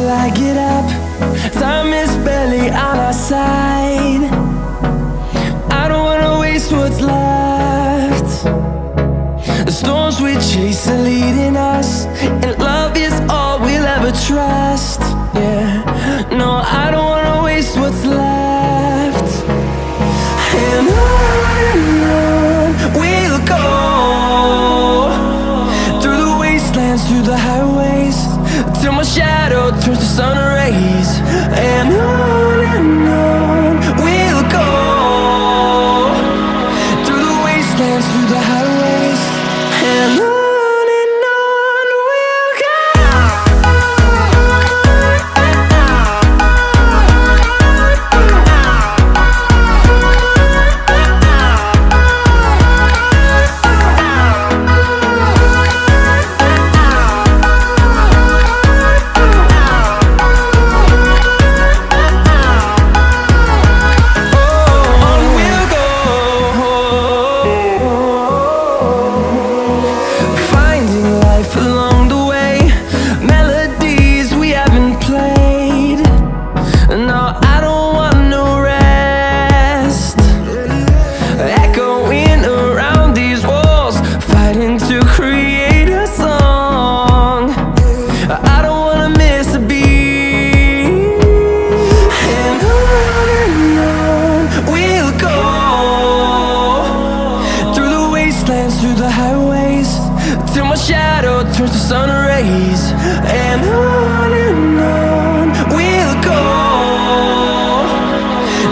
I get up. Time is barely on our side. I don't wanna waste what's left. The storms we chase are leading us, and love is all we'll ever trust. Yeah, no, I don't wanna waste what's left. And on we'll go, through the wastelands, through the highways, till my shadow turns to sun rays. And on we'll go, through the wastelands, through the highways, and on. Through the highways, till my shadow turns to sun rays. And on we'll go,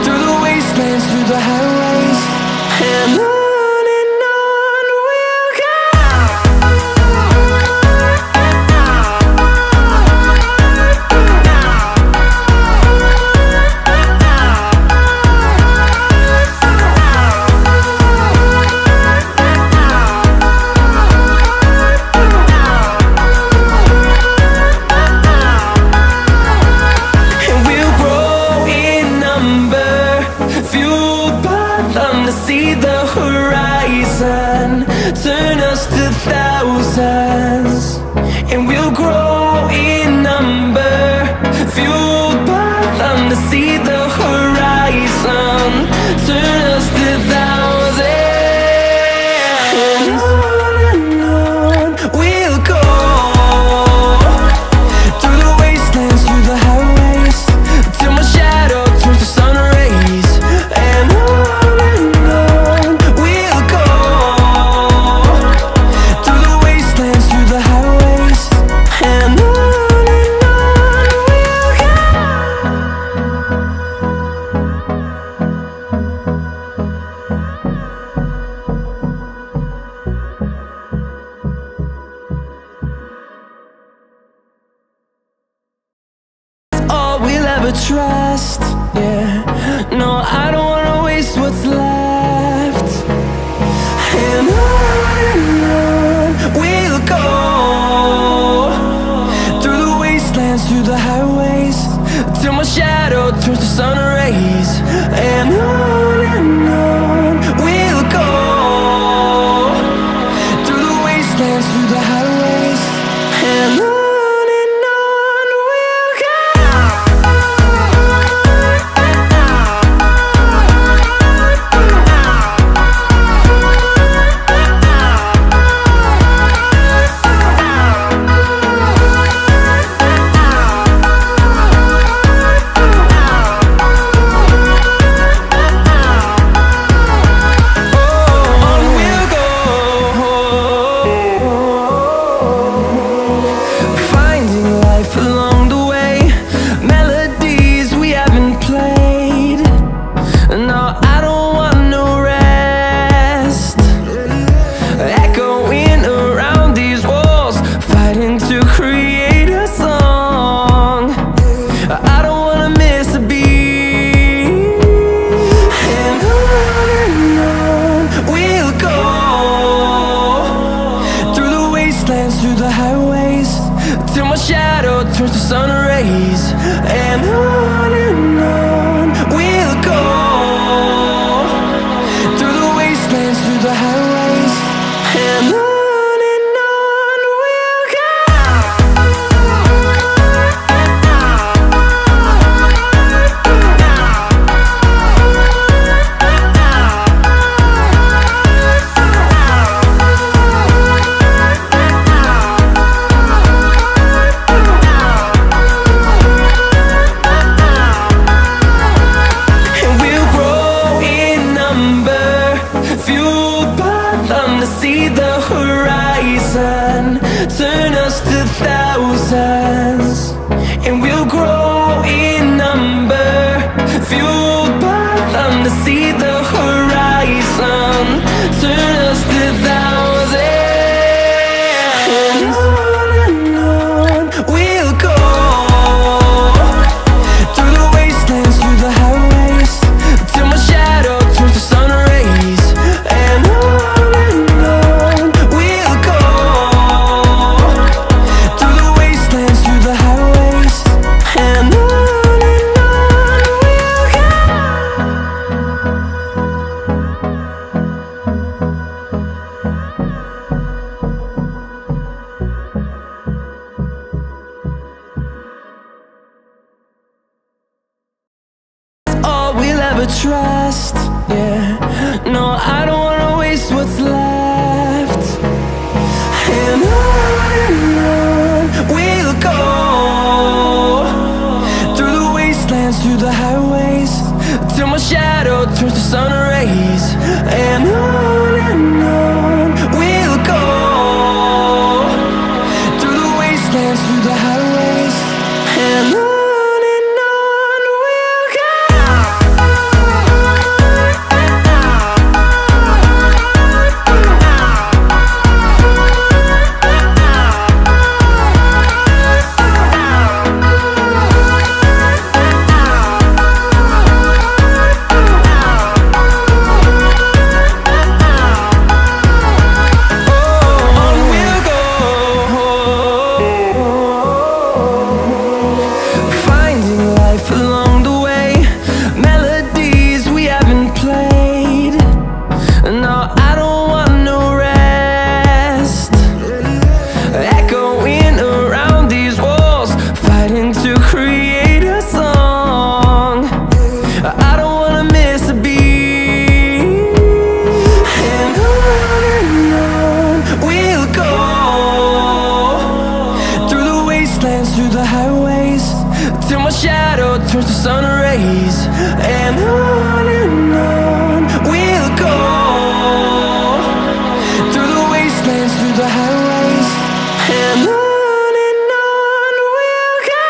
through the wastelands, through the highways, and on. See the horizon turn us to thousands, and we'll grow in number, fueled by them to see the horizon turn us to thousands. And on we'll go, through the wastelands, through the highways, till my shadow turns to sun rays. And trust, yeah. No, I don't wanna waste what's left. And on we'll go, through the wastelands, through the highways, till my shadow turns to sun rays. And on we'll go, through the wastelands, through the highways, and on. ever trust. Yeah, no, I don't wanna waste what's left. And on we'll go, through the wastelands, through the highways, till my shadow turns to sun rays. And on we'll go, through the wastelands, through the highways, and on we'll go. Through the highways, till my shadow turns to sun rays. And on we'll go, through the wastelands, through the highways, and on we'll go.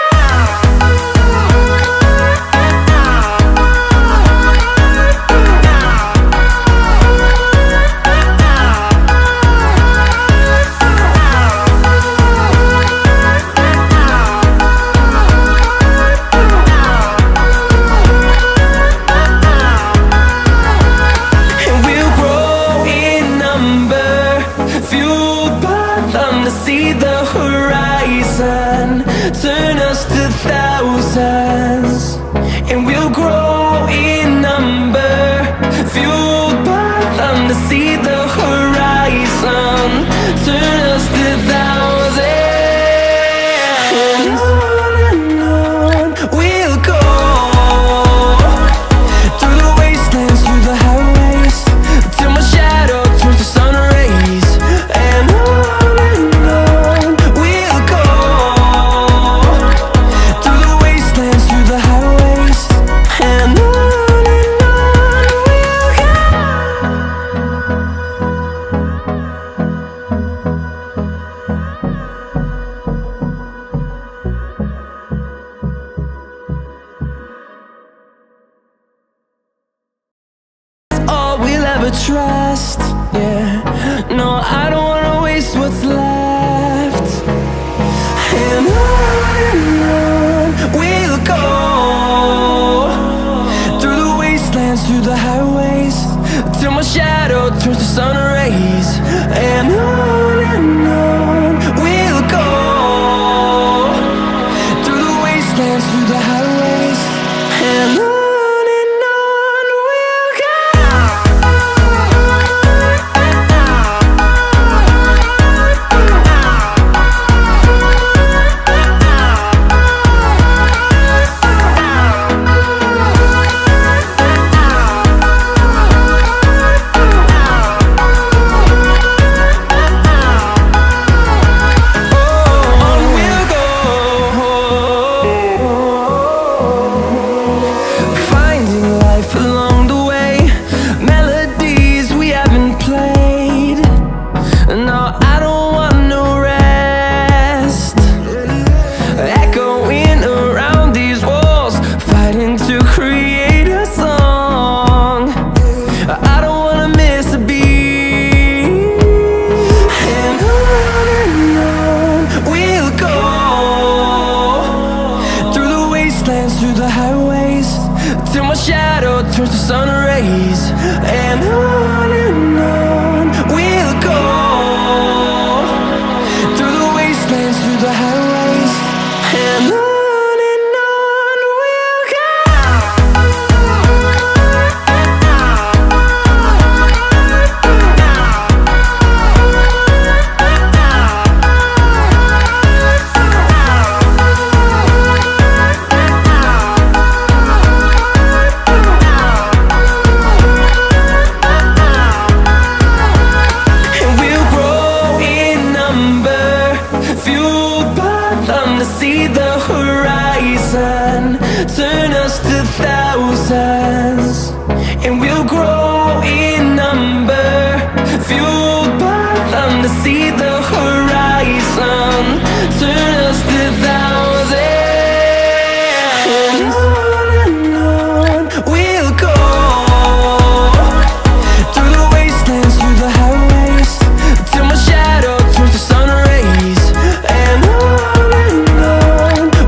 See the horizon, turn us to thousands, and we'll grow in number, fueled by them. To see the horizon, turn us to thousands, and on we'll go, through the wastelands, through the highways, till my shadow turns to sun rays. And trust, yeah, no, I don't wanna waste what's left. And on we'll go, through the wastelands, through the highways, till my shadow turns to sun rays. And on we'll go, through the wastelands, through the highways, and on. Through the highways, till my shadow turns to sun rays. And on we'll go, through the wastelands, through the highways, and on we'll go. thousands, and we'll grow in number, fueled by them to see the horizon, turn us to thousands. And on we'll go, through the wastelands, through the highways, till my shadow turns to sun rays. And on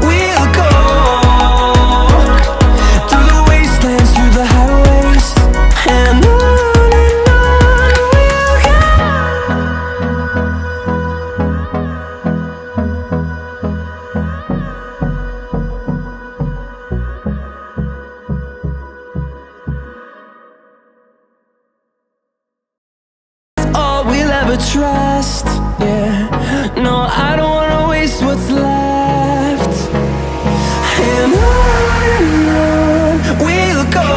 we'll go, through the wastelands, through the highways. And on we'll go. All we'll ever trust, yeah. No, I don't wanna waste what's left. And on we'll go,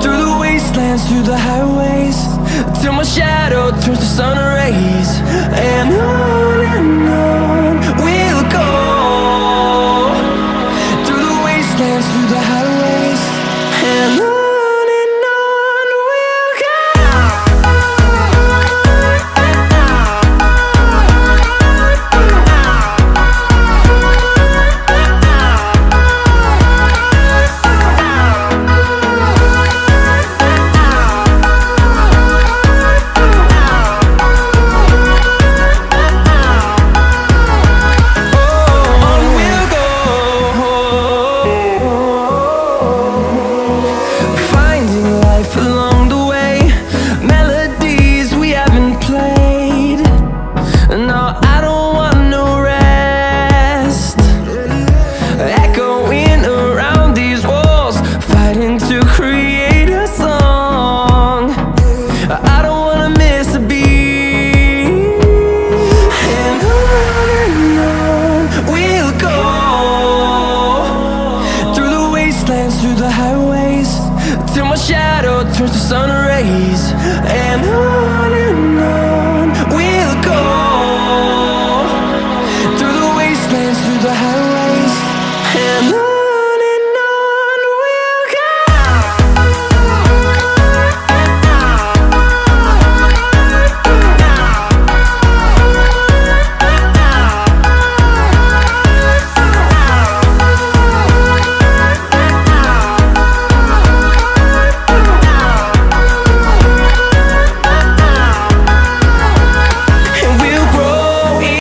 through the wastelands, through the highways, till my shadow turns to sun rays. And on we'll go, through the wastelands, through the highways. And on we'll go. On we'll go, finding life along the way, melodies we haven't played. No, I don't want no rest, echoing around these walls, fighting to create a song. I don't wanna miss a beat. And on we'll go, through the wastelands, through the highways, till my shadow turns to sun rays. And on we'll go,